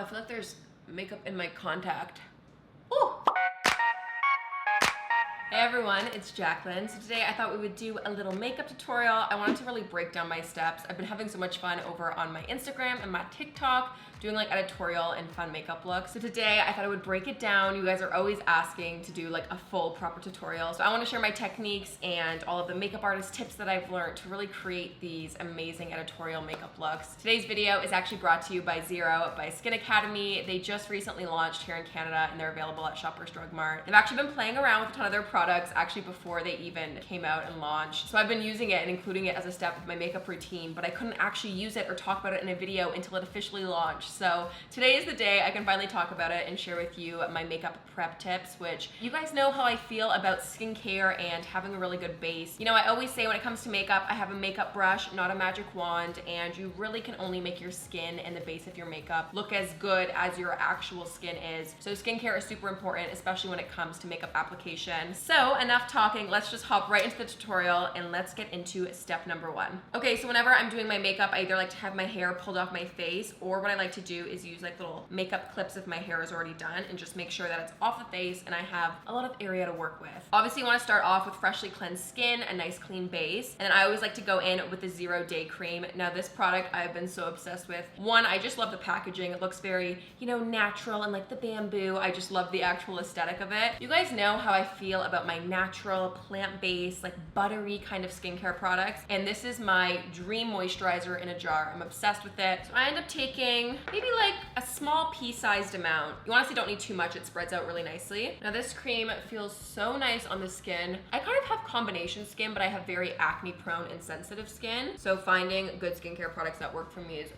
I feel like there's makeup in my contact. Ooh. Hey everyone, it's Jaclyn. So today I thought we would do a little makeup tutorial. I wanted to really break down my steps. I've been having so much fun over on my Instagram and my TikTok doing like editorial and fun makeup looks. So today I thought I would break it down. You guys are always asking to do like a full proper tutorial. So I want to share my techniques and all of the makeup artist tips that I've learned to really create these amazing editorial makeup looks. Today's video is actually brought to you by Zero by Skin Academy. They just recently launched here in Canada and they're available at Shoppers Drug Mart. They've actually been playing around with a ton of their products actually before they even came out and launched. So I've been using it and including it as a step of my makeup routine, but I couldn't actually use it or talk about it in a video until it officially launched. So today is the day I can finally talk about it and share with you my makeup prep tips, which you guys know how I feel about skincare and having a really good base. You know, I always say when it comes to makeup, I have a makeup brush, not a magic wand, and you really can only make your skin and the base of your makeup look as good as your actual skin is. So skincare is super important, especially when it comes to makeup application. So enough talking, let's just hop right into the tutorial and let's get into step number one. Okay, so whenever I'm doing my makeup, I either like to have my hair pulled off my face, or what I like to do is use like little makeup clips if my hair is already done and just make sure that it's off the face and I have a lot of area to work with. Obviously you want to start off with freshly cleansed skin, a nice clean base, and then I always like to go in with the 0 Day Cream. Now this product I've been so obsessed with. One, I just love the packaging. It looks very, you know, natural and like the bamboo. I just love the actual aesthetic of it. You guys know how I feel about my natural, plant-based, like buttery kind of skincare products, and this is my dream moisturizer in a jar. I'm obsessed with it. So I end up taking maybe like a small pea-sized amount. You honestly don't need too much. It spreads out really nicely. Now this cream feels so nice on the skin. I kind of have combination skin, but I have very acne-prone and sensitive skin. So finding good skincare products that work for me is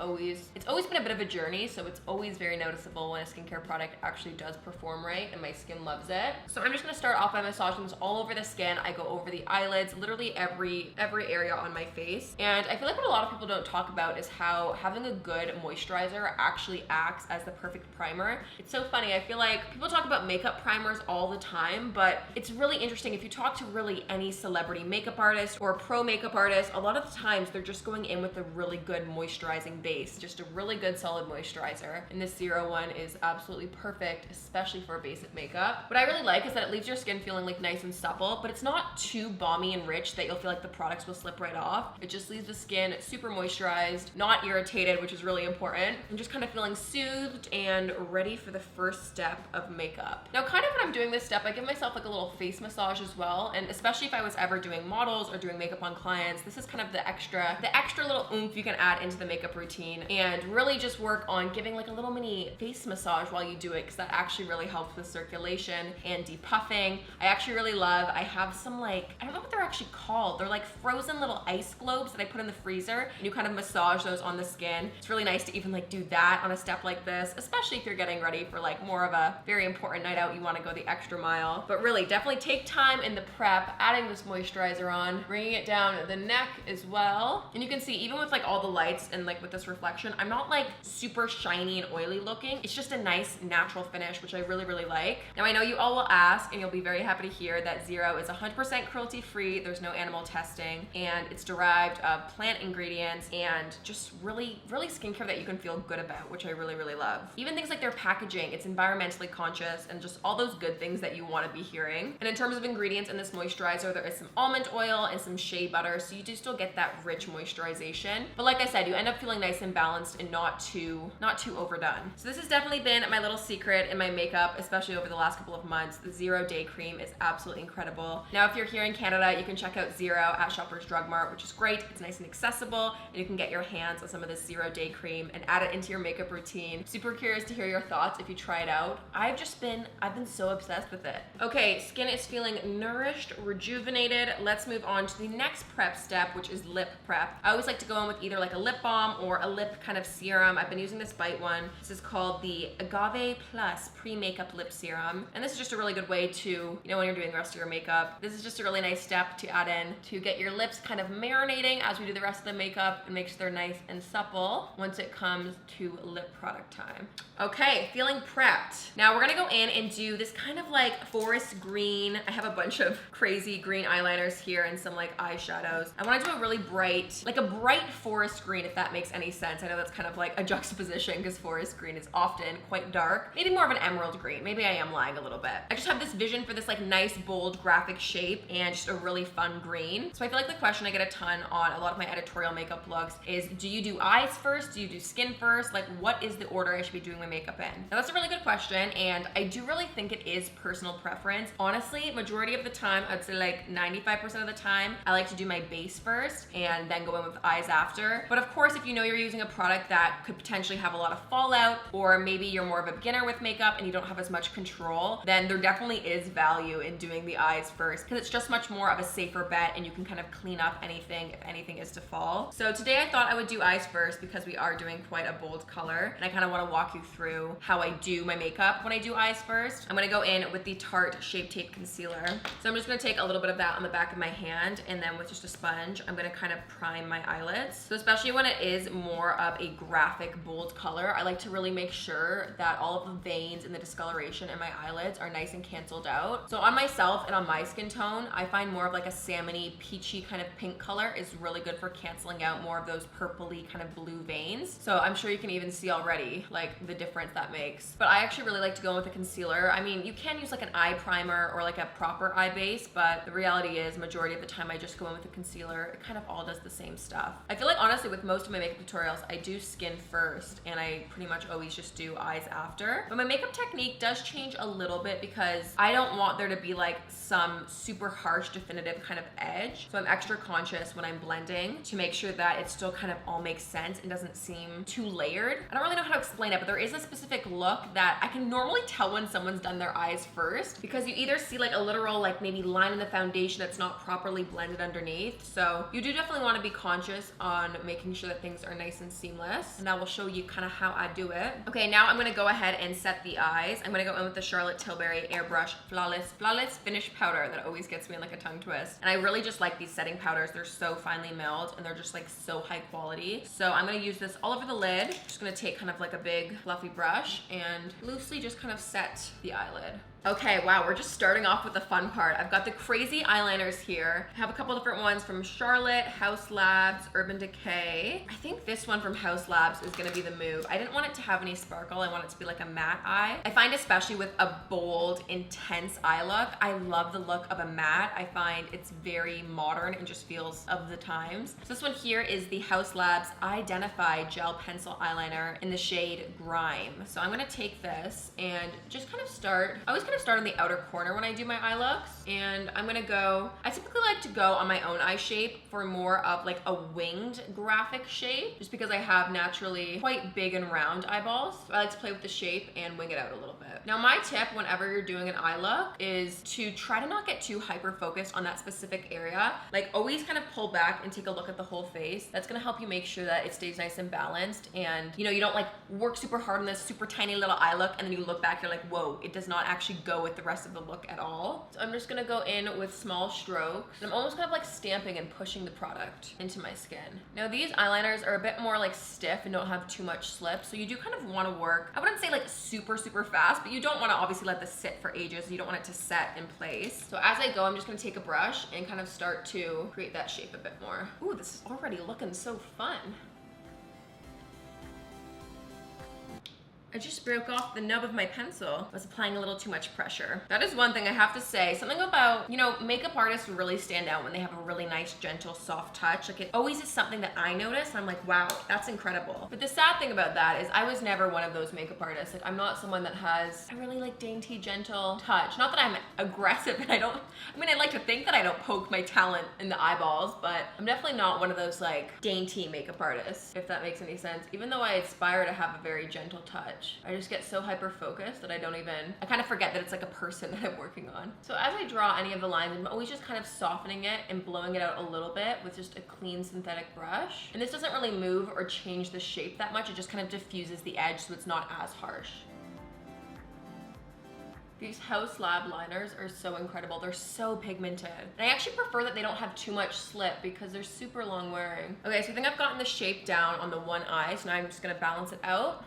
it's always been a bit of a journey, so it's always very noticeable when a skincare product actually does perform right and my skin loves it. So I'm just gonna start off by massaging this all over the skin. I go over the eyelids, literally every area on my face. And I feel like what a lot of people don't talk about is how having a good moisturizer actually acts as the perfect primer. It's so funny. I feel like people talk about makeup primers all the time, but it's really interesting. If you talk to really any celebrity makeup artist or pro makeup artist, a lot of the times they're just going in with a really good moisturizing base, just a really good solid moisturizer. And this Zero one is absolutely perfect, especially for a basic makeup. What I really like is that it leaves your skin feeling like nice and supple, but it's not too balmy and rich that you'll feel like the products will slip right off. It just leaves the skin super moisturized, not irritated, which is really important, and just kind of feeling soothed and ready for the first step of makeup. Now, kind of when I'm doing this step, I give myself like a little face massage as well, and especially if I was ever doing models or doing makeup on clients, this is kind of the extra little oomph you can add into the makeup routine and really just work on giving like a little mini face massage while you do it, because that actually really helps with circulation and depuffing. I actually really love, I have some like, I don't know what they're actually called. They're like frozen little ice globes that I put in the freezer, and you kind of massage those on the skin. It's really nice to even like do that on a step like this, especially if you're getting ready for like more of a very important night out. You want to go the extra mile. But really, definitely take time in the prep, adding this moisturizer on, bringing it down the neck as well. And you can see, even with like all the lights and like with this reflection, I'm not like super shiny and oily looking. It's just a nice natural finish, which I really, really like. Now I know you all will ask, and you'll be very happy to hear that Zero is 100% cruelty free. There's no animal testing, and it's derived of plant ingredients and just really, really skincare that you can feel good about, which I really, really love. Even things like their packaging, it's environmentally conscious and just all those good things that you want to be hearing. And in terms of ingredients in this moisturizer, there is some almond oil and some shea butter, so you do still get that rich moisturization. But like I said, you end up feeling nice and balanced and not too overdone. So this has definitely been my little secret in my makeup, especially over the last couple of months. The 0 Day Cream is absolutely incredible. Now, if you're here in Canada, you can check out Zero at Shoppers Drug Mart, which is great. It's nice and accessible, and you can get your hands on some of this 0 Day Cream and add it into your makeup routine. Super curious to hear your thoughts if you try it out. I've been so obsessed with it. Okay, skin is feeling nourished, rejuvenated. Let's move on to the next prep step, which is lip prep. I always like to go in with either like a lip balm or a lip kind of serum. I've been using this Bite one. This is called the Agave Plus Pre-Makeup Lip Serum. And this is just a really good way to, you know, when you're doing the rest of your makeup, this is just a really nice step to add in to get your lips kind of marinating as we do the rest of the makeup and make sure they're nice and supple once it comes to lip product time. Okay, feeling prepped. Now we're gonna go in and do this kind of like forest green. I have a bunch of crazy green eyeliners here and some like eyeshadows. I wanna do a really bright, like a bright forest green, if that makes any sense. I know that's kind of like a juxtaposition because forest green is often quite dark. Maybe more of an emerald green. Maybe I am lying a little bit. I just have this vision for this like nice, bold graphic shape and just a really fun green. So I feel like the question I get a ton on a lot of my editorial makeup looks is, do you do eyes first? Do you do skin first? Like, what is the order I should be doing my makeup in? Now that's a really good question, and I do really think it is personal preference. Honestly, majority of the time, I'd say like 95% of the time, I like to do my base first and then go in with eyes after. But of course, if you know you're using a product that could potentially have a lot of fallout, or maybe you're more of a beginner with makeup and you don't have as much control, then there definitely is value in doing the eyes first because it's just much more of a safer bet and you can kind of clean up anything if anything is to fall. So today I thought I would do eyes first because we are doing quite a bold color, and I kind of want to walk you through how I do my makeup when I do eyes first. I'm going to go in with the Tarte Shape Tape Concealer. So I'm just going to take a little bit of that on the back of my hand, and then with just a sponge, I'm going to kind of prime my eyelids. So especially when it is more of a graphic, bold color, I like to really make sure that all of the veins and the discoloration in my eyelids are nice and canceled out. So on myself and on my skin tone, I find more of like a salmony, peachy kind of pink color is really good for canceling out more of those purpley kind of blue veins. So I'm sure you can even see already like the difference that makes. But I actually really like to go in with a concealer. I mean, you can use like an eye primer or like a proper eye base, but the reality is majority of the time I just go in with a concealer. It kind of all does the same stuff. I feel like honestly with most of my makeup tutorials, I do skin first and I pretty much always just do eyes after. But my makeup technique does change a little bit because I don't want there to be like some super harsh definitive kind of edge. So I'm extra conscious when I'm blending to make sure that it still kind of all makes sense and doesn't seem too layered. I don't really know how to explain it, but there is a specific look that I can normally tell when someone's done their eyes first because you either see like a literal like maybe line in the foundation that's not properly blended underneath. So you do definitely want to be conscious on making sure that things are nice and seamless. And I will show you kind of how I do it. Okay, now I'm going to go ahead and set the eyes. I'm going to go in with the Charlotte Tilbury Airbrush Flawless Finish Powder that always gets me in like a tongue twist. And I really just like these setting powders. They're so finely milled and they're just like so high quality. So I'm going to use this all over the lid. Just going to take kind of like a big fluffy brush and loosely just kind of set the eyelid. Okay, wow, we're just starting off with the fun part. I've got the crazy eyeliners here. I have a couple different ones from Charlotte, Haus Labs, Urban Decay. I think this one from Haus Labs is gonna be the move. I didn't want it to have any sparkle. I want it to be like a matte eye. I find especially with a bold, intense eye look, I love the look of a matte. I find it's very modern and just feels of the times. So this one here is the Haus Labs Identify Gel Pencil Eyeliner in the shade Grime. So I'm gonna take this and just kind of start, I always kind of start on the outer corner when I do my eye looks, and I'm gonna go, I typically like to go on my own eye shape for more of like a winged graphic shape, just because I have naturally quite big and round eyeballs. So I like to play with the shape and wing it out a little bit. Now my tip whenever you're doing an eye look is to try to not get too hyper focused on that specific area. Like always kind of pull back and take a look at the whole face. That's gonna help you make sure that it stays nice and balanced, and you know, you don't like work super hard on this super tiny little eye look and then you look back, you're like, whoa, it does not actually go with the rest of the look at all. So I'm just gonna go in with small strokes. And I'm almost kind of like stamping and pushing the product into my skin. Now these eyeliners are a bit more like stiff and don't have too much slip. So you do kind of want to work, I wouldn't say like super fast, but you don't want to obviously let this sit for ages. You don't want it to set in place. So as I go, I'm just gonna take a brush and kind of start to create that shape a bit more. Ooh, this is already looking so fun. I just broke off the nub of my pencil. I was applying a little too much pressure. That is one thing I have to say. Something about, you know, makeup artists really stand out when they have a really nice, gentle, soft touch. Like it always is something that I notice and I'm like, wow, that's incredible. But the sad thing about that is I was never one of those makeup artists. Like I'm not someone that has a really like dainty, gentle touch. Not that I'm aggressive and I mean, I like to think that I don't poke my talent in the eyeballs, but I'm definitely not one of those like dainty makeup artists, if that makes any sense. Even though I aspire to have a very gentle touch, I just get so hyper focused that I kind of forget that it's like a person that I'm working on. So as I draw any of the lines, I'm always just kind of softening it and blowing it out a little bit with just a clean synthetic brush. And this doesn't really move or change the shape that much. It just kind of diffuses the edge so it's not as harsh. These Haus Lab liners are so incredible. They're so pigmented. And I actually prefer that they don't have too much slip because they're super long wearing. Okay, so I think I've gotten the shape down on the one eye, so now I'm just gonna balance it out.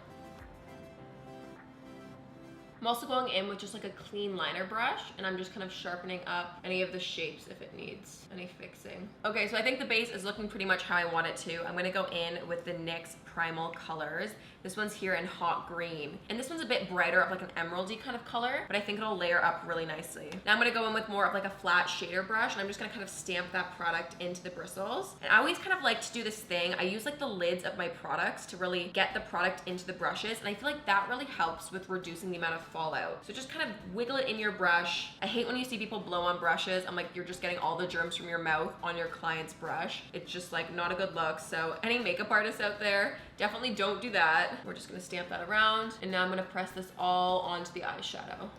I'm also going in with just like a clean liner brush, and I'm just kind of sharpening up any of the shapes if it needs any fixing. Okay, so I think the base is looking pretty much how I want it to. I'm gonna go in with the NYX Primal colors. This one's here in hot green, and this one's a bit brighter of like an emeraldy kind of color, but I think it'll layer up really nicely. Now I'm gonna go in with more of like a flat shader brush, and I'm just gonna kind of stamp that product into the bristles. And I always kind of like to do this thing. I use like the lids of my products to really get the product into the brushes, and I feel like that really helps with reducing the amount of fallout. So just kind of wiggle it in your brush. I hate when you see people blow on brushes. I'm like, you're just getting all the germs from your mouth on your client's brush. It's just like not a good look. So any makeup artists out there, definitely don't do that. We're just gonna stamp that around, and now I'm gonna press this all onto the eyeshadow.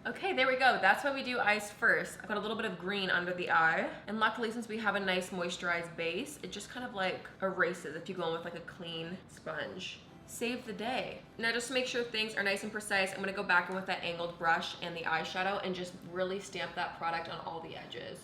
Okay, there we go. That's why we do eyes first. I've got a little bit of green under the eye, and luckily since we have a nice moisturized base, it just kind of like erases if you go in with like a clean sponge. Save the day. Now just to make sure things are nice and precise, I'm gonna go back in with that angled brush and the eyeshadow and just really stamp that product on all the edges.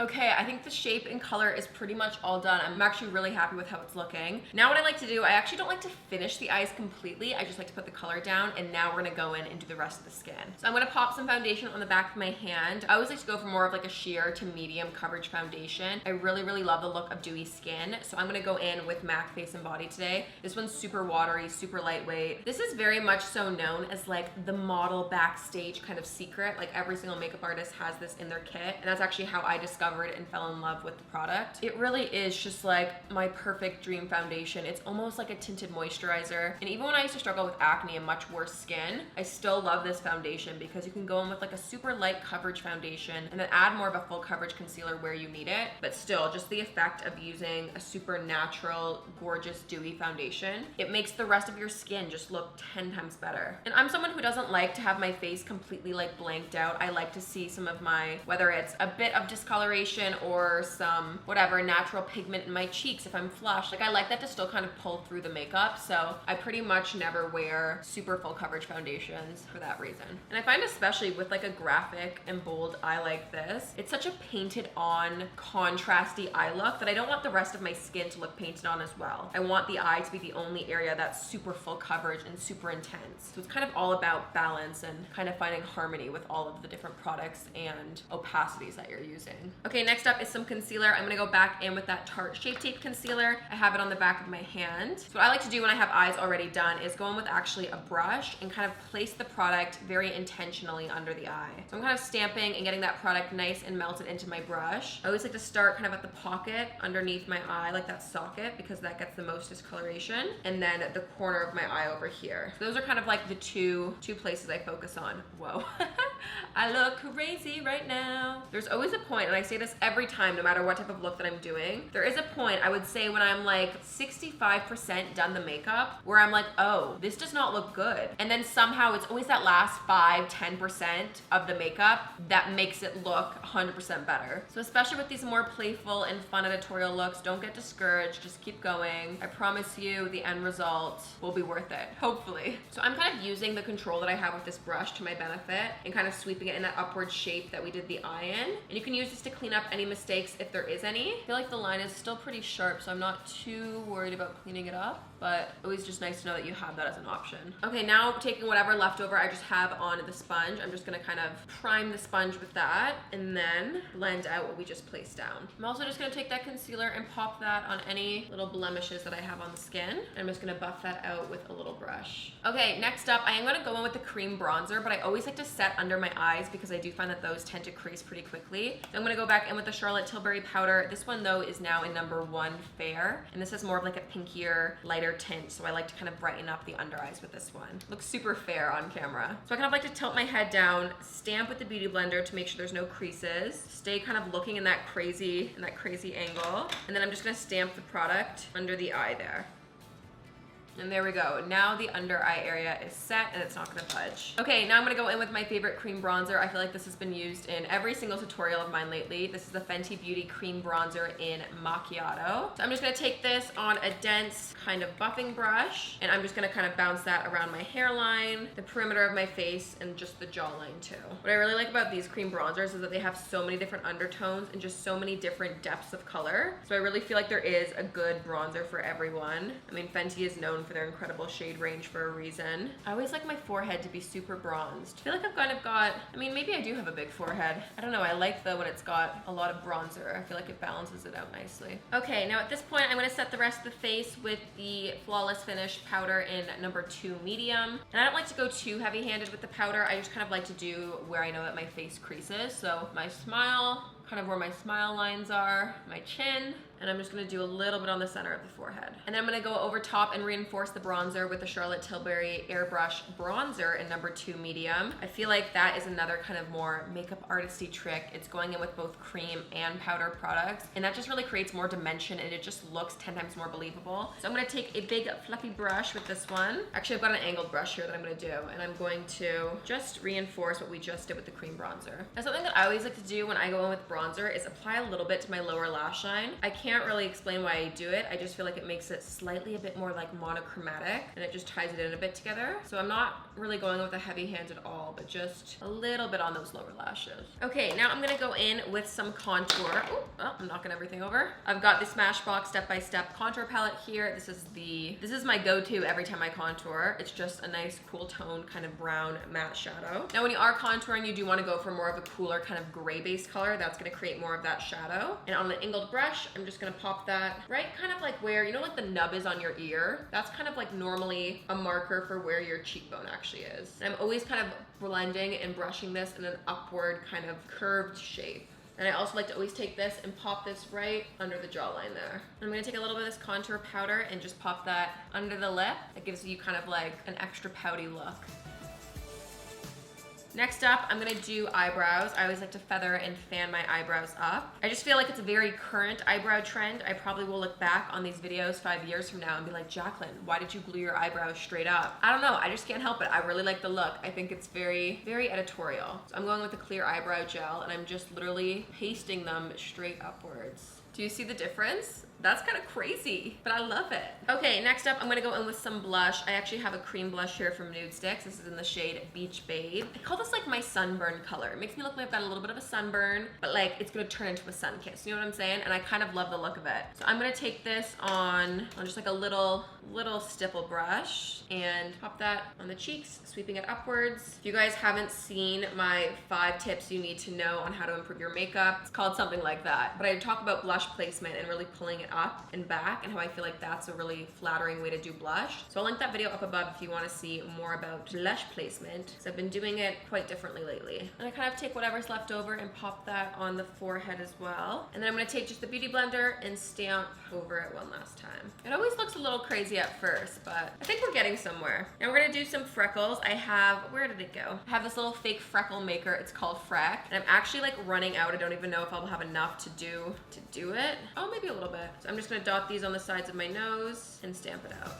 Okay, I think the shape and color is pretty much all done. I'm actually really happy with how it's looking. Now what I like to do, I actually don't like to finish the eyes completely. I just like to put the color down, and now we're gonna go in and do the rest of the skin. So I'm gonna pop some foundation on the back of my hand. I always like to go for more of like a sheer to medium coverage foundation. I really, really love the look of dewy skin. So I'm gonna go in with MAC Face and Body today. This one's super watery, super lightweight. This is very much so known as like the model backstage kind of secret. Like every single makeup artist has this in their kit, and that's actually how I discovered and fell in love with the product. It really is just like my perfect dream foundation. It's almost like a tinted moisturizer. And even when I used to struggle with acne and much worse skin, I still love this foundation because you can go in with like a super light coverage foundation and then add more of a full coverage concealer where you need it. But still, just the effect of using a super natural, gorgeous, dewy foundation, it makes the rest of your skin just look 10 times better. And I'm someone who doesn't like to have my face completely like blanked out. I like to see some of my, whether it's a bit of discoloration or some whatever natural pigment in my cheeks if I'm flushed. Like I like that to still kind of pull through the makeup, so I pretty much never wear super full coverage foundations for that reason. And I find especially with like a graphic and bold eye like this, it's such a painted on contrasty eye look that I don't want the rest of my skin to look painted on as well. I want the eye to be the only area that's super full coverage and super intense. So it's kind of all about balance and kind of finding harmony with all of the different products and opacities that you're using. Okay, next up is some concealer. I'm gonna go back in with that Tarte Shape Tape concealer. I have it on the back of my hand. So what I like to do when I have eyes already done is go in with actually a brush and kind of place the product very intentionally under the eye. So I'm kind of stamping and getting that product nice and melted into my brush. I always like to start kind of at the pocket underneath my eye, like that socket, because that gets the most discoloration, and then the corner of my eye over here. So those are kind of like the two places I focus on. Whoa. I look crazy right now. There's always a point, and I say this every time, no matter what type of look that I'm doing, there is a point, I would say, when I'm like 65% done the makeup, where I'm like, oh, this does not look good. And then somehow it's always that last 5-10% of the makeup that makes it look 100% better. So especially with these more playful and fun editorial looks, don't get discouraged, just keep going. I promise you the end result will be worth it, hopefully. So I'm kind of using the control that I have with this brush to my benefit and kind of sweeping it in that upward shape that we did the eye in. And you can use this to clean up any mistakes if there is any. I feel like the line is still pretty sharp, so I'm not too worried about cleaning it up, but always just nice to know that you have that as an option. Okay, now taking whatever leftover I just have on the sponge, I'm just gonna kind of prime the sponge with that and then blend out what we just placed down. I'm also just gonna take that concealer and pop that on any little blemishes that I have on the skin. I'm just gonna buff that out with a little brush. Okay, next up, I am gonna go in with the cream bronzer, but I always like to set under my eyes because I do find that those tend to crease pretty quickly. So I'm gonna go back in with the Charlotte Tilbury powder. This one though is now in number 1 Fair, and this is more of like a pinkier, lighter tint, so I like to kind of brighten up the under eyes with this one. Looks super fair on camera. So I kind of like to tilt my head down, stamp with the Beauty Blender to make sure there's no creases, stay kind of looking in that crazy angle, and then I'm just gonna stamp the product under the eye there. And there we go. Now the under eye area is set and it's not gonna budge. Okay, now I'm gonna go in with my favorite cream bronzer. I feel like this has been used in every single tutorial of mine lately. This is the Fenty Beauty Cream Bronzer in Macchiato. So I'm just gonna take this on a dense kind of buffing brush, and I'm just gonna kind of bounce that around my hairline, the perimeter of my face, and just the jawline too. What I really like about these cream bronzers is that they have so many different undertones and just so many different depths of color. So I really feel like there is a good bronzer for everyone. I mean, Fenty is known known for their incredible shade range for a reason. I always like my forehead to be super bronzed. I feel like I've kind of got, I mean, maybe I do have a big forehead. I don't know, I like when it's got a lot of bronzer. I feel like it balances it out nicely. Okay, now at this point, I'm gonna set the rest of the face with the Flawless Finish powder in number 2 medium. And I don't like to go too heavy-handed with the powder. I just kind of like to do where I know that my face creases. So my smile, kind of where my smile lines are, my chin, and I'm just gonna do a little bit on the center of the forehead. And then I'm gonna go over top and reinforce the bronzer with the Charlotte Tilbury Airbrush Bronzer in number 2 medium. I feel like that is another kind of more makeup artisty trick. It's going in with both cream and powder products, and that just really creates more dimension and it just looks 10 times more believable. So I'm gonna take a big fluffy brush with this one. Actually, I've got an angled brush here that I'm gonna do, and I'm going to just reinforce what we just did with the cream bronzer. Now, something that I always like to do when I go in with bronzer is apply a little bit to my lower lash line. I can't really explain why I do it. I just feel like it makes it slightly a bit more like monochromatic, and it just ties it in a bit together. So I'm not really going with a heavy hand at all, but just a little bit on those lower lashes. Okay, now I'm gonna go in with some contour. Oh, I'm knocking everything over. I've got the Smashbox Step by Step contour palette here. This is my go-to every time I contour. It's just a nice cool tone, kind of brown matte shadow. Now when you are contouring, you do want to go for more of a cooler kind of gray based color. That's gonna create more of that shadow. And on the angled brush, I'm just gonna pop that right kind of like where, you know, like the nub is on your ear. That's kind of like normally a marker for where your cheekbone actually is. And I'm always kind of blending and brushing this in an upward kind of curved shape. And I also like to always take this and pop this right under the jawline there. And I'm gonna take a little bit of this contour powder and just pop that under the lip. That gives you kind of like an extra pouty look. Next up, I'm gonna do eyebrows. I always like to feather and fan my eyebrows up. I just feel like it's a very current eyebrow trend. I probably will look back on these videos 5 years from now and be like, Jaclyn, why did you glue your eyebrows straight up? I don't know, I just can't help it. I really like the look. I think it's very, very editorial. So I'm going with a clear eyebrow gel and I'm just literally pasting them straight upwards. Do you see the difference? That's kind of crazy, but I love it. Okay, next up, I'm gonna go in with some blush. I actually have a cream blush here from Nude Sticks. This is in the shade Beach Babe. I call this like my sunburn color. It makes me look like I've got a little bit of a sunburn, but like it's gonna turn into a sun kiss. You know what I'm saying? And I kind of love the look of it. So I'm gonna take this on just like a little stipple brush and pop that on the cheeks, sweeping it upwards. If you guys haven't seen my 5 tips you need to know on how to improve your makeup, it's called something like that. But I talk about blush placement and really pulling it up and back, and how I feel like that's a really flattering way to do blush. So I'll link that video up above if you want to see more about blush placement, because I've been doing it quite differently lately. And I kind of take whatever's left over and pop that on the forehead as well. And then I'm going to take just the Beauty Blender and stamp over it one last time. It always looks a little crazy at first, but I think we're getting somewhere. Now we're going to do some freckles. I have, where did it go? I have this little fake freckle maker. It's called Freck, and I'm actually like running out. I don't even know if I'll have enough to do it. Oh, maybe a little bit. So I'm just gonna dot these on the sides of my nose and stamp it out.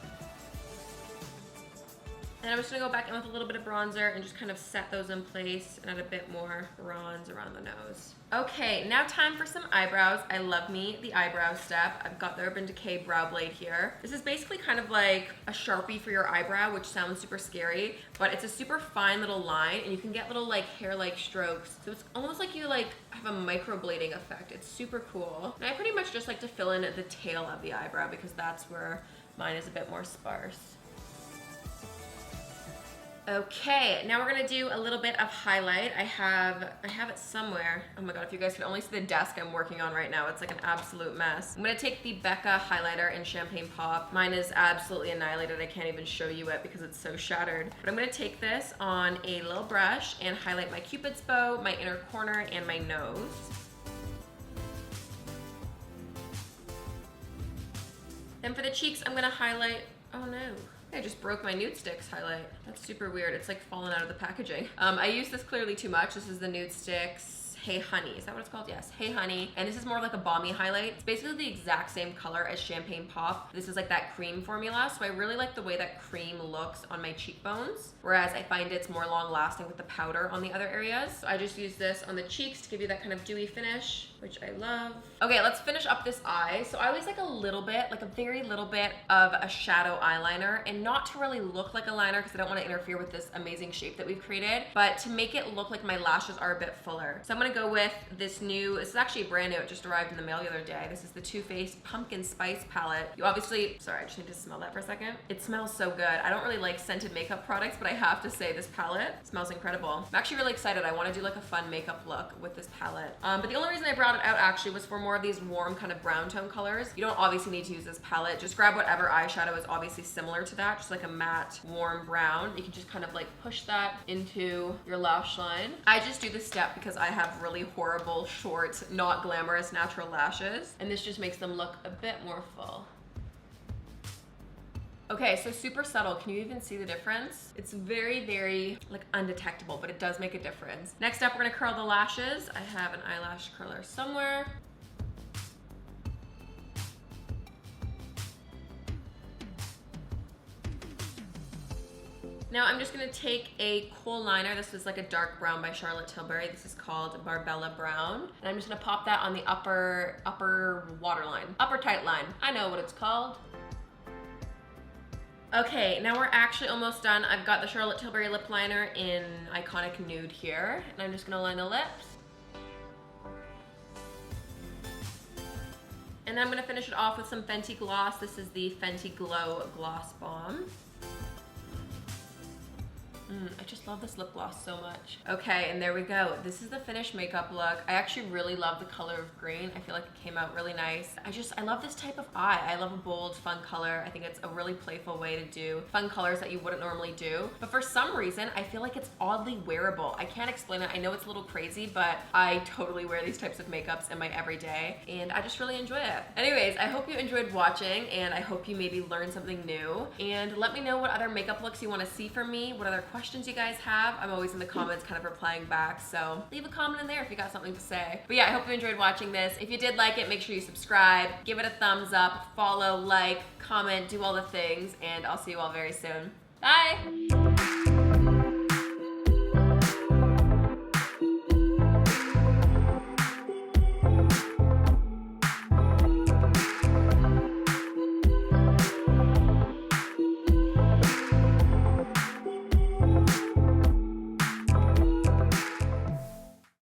And I'm just gonna go back in with a little bit of bronzer and just kind of set those in place and add a bit more bronze around the nose. Okay, now time for some eyebrows. I love me the eyebrow step. I've got the Urban Decay Brow Blade here. This is basically kind of like a Sharpie for your eyebrow, which sounds super scary, but it's a super fine little line and you can get little like hair-like strokes. So it's almost like you like have a microblading effect. It's super cool. And I pretty much just like to fill in the tail of the eyebrow because that's where mine is a bit more sparse. Okay, now we're gonna do a little bit of highlight. I have it somewhere. Oh my god, if you guys could only see the desk I'm working on right now, it's like an absolute mess. I'm gonna take the Becca highlighter in Champagne Pop. Mine is absolutely annihilated. I can't even show you it because it's so shattered. But I'm gonna take this on a little brush and highlight my Cupid's bow, my inner corner, and my nose. Then for the cheeks, I'm gonna highlight, oh no. I just broke my Nude Sticks highlight. That's super weird. It's like fallen out of the packaging. I use this clearly too much. This is the Nude Sticks Hey Honey. Is that what it's called? Yes, Hey Honey. And this is more like a balmy highlight. It's basically the exact same color as Champagne Pop. This is like that cream formula. So I really like the way that cream looks on my cheekbones. Whereas I find it's more long lasting with the powder on the other areas. So I just use this on the cheeks to give you that kind of dewy finish, which I love. Okay, let's finish up this eye. So I always like a little bit, like a very little bit of a shadow eyeliner, and not to really look like a liner because I don't want to interfere with this amazing shape that we've created, but to make it look like my lashes are a bit fuller. So I'm gonna go with this is actually brand new, it just arrived in the mail the other day. This is the Too Faced Pumpkin Spice Palette. You obviously, sorry, I just need to smell that for a second. It smells so good. I don't really like scented makeup products, but I have to say this palette smells incredible. I'm actually really excited. I want to do like a fun makeup look with this palette. But the only reason I brought it out actually was for more of these warm kind of brown tone colors. You don't obviously need to use this palette. Just grab whatever eyeshadow is obviously similar to that, just like a matte warm brown. You can just kind of like push that into your lash line. I just do this step because I have really horrible, short, not glamorous natural lashes, and this just makes them look a bit more full. Okay, so super subtle. Can you even see the difference? It's very, very like undetectable, but it does make a difference. Next up, we're gonna curl the lashes. I have an eyelash curler somewhere. Now I'm just gonna take a kohl liner. This was like a dark brown by Charlotte Tilbury. This is called Barbella Brown. And I'm just gonna pop that on the upper waterline, upper tight line. I know what it's called. Okay, now we're actually almost done. I've got the Charlotte Tilbury lip liner in Iconic Nude here, and I'm just gonna line the lips. And then I'm gonna finish it off with some Fenty gloss. This is the Fenty Glow Gloss Bomb. I just love this lip gloss so much. Okay, and there we go. This is the finished makeup look. I actually really love the color of green. I feel like it came out really nice. I love this type of eye. I love a bold, fun color. I think it's a really playful way to do fun colors that you wouldn't normally do. But for some reason, I feel like it's oddly wearable. I can't explain it. I know it's a little crazy, but I totally wear these types of makeups in my everyday, and I just really enjoy it. Anyways, I hope you enjoyed watching, and I hope you maybe learned something new. And let me know what other makeup looks you want to see from me, what other questions you guys have. I'm always in the comments kind of replying back, so leave a comment in there if you got something to say. But yeah, I hope you enjoyed watching this. If you did like it, make sure you subscribe, give it a thumbs up, follow, like, comment, do all the things, and I'll see you all very soon. Bye!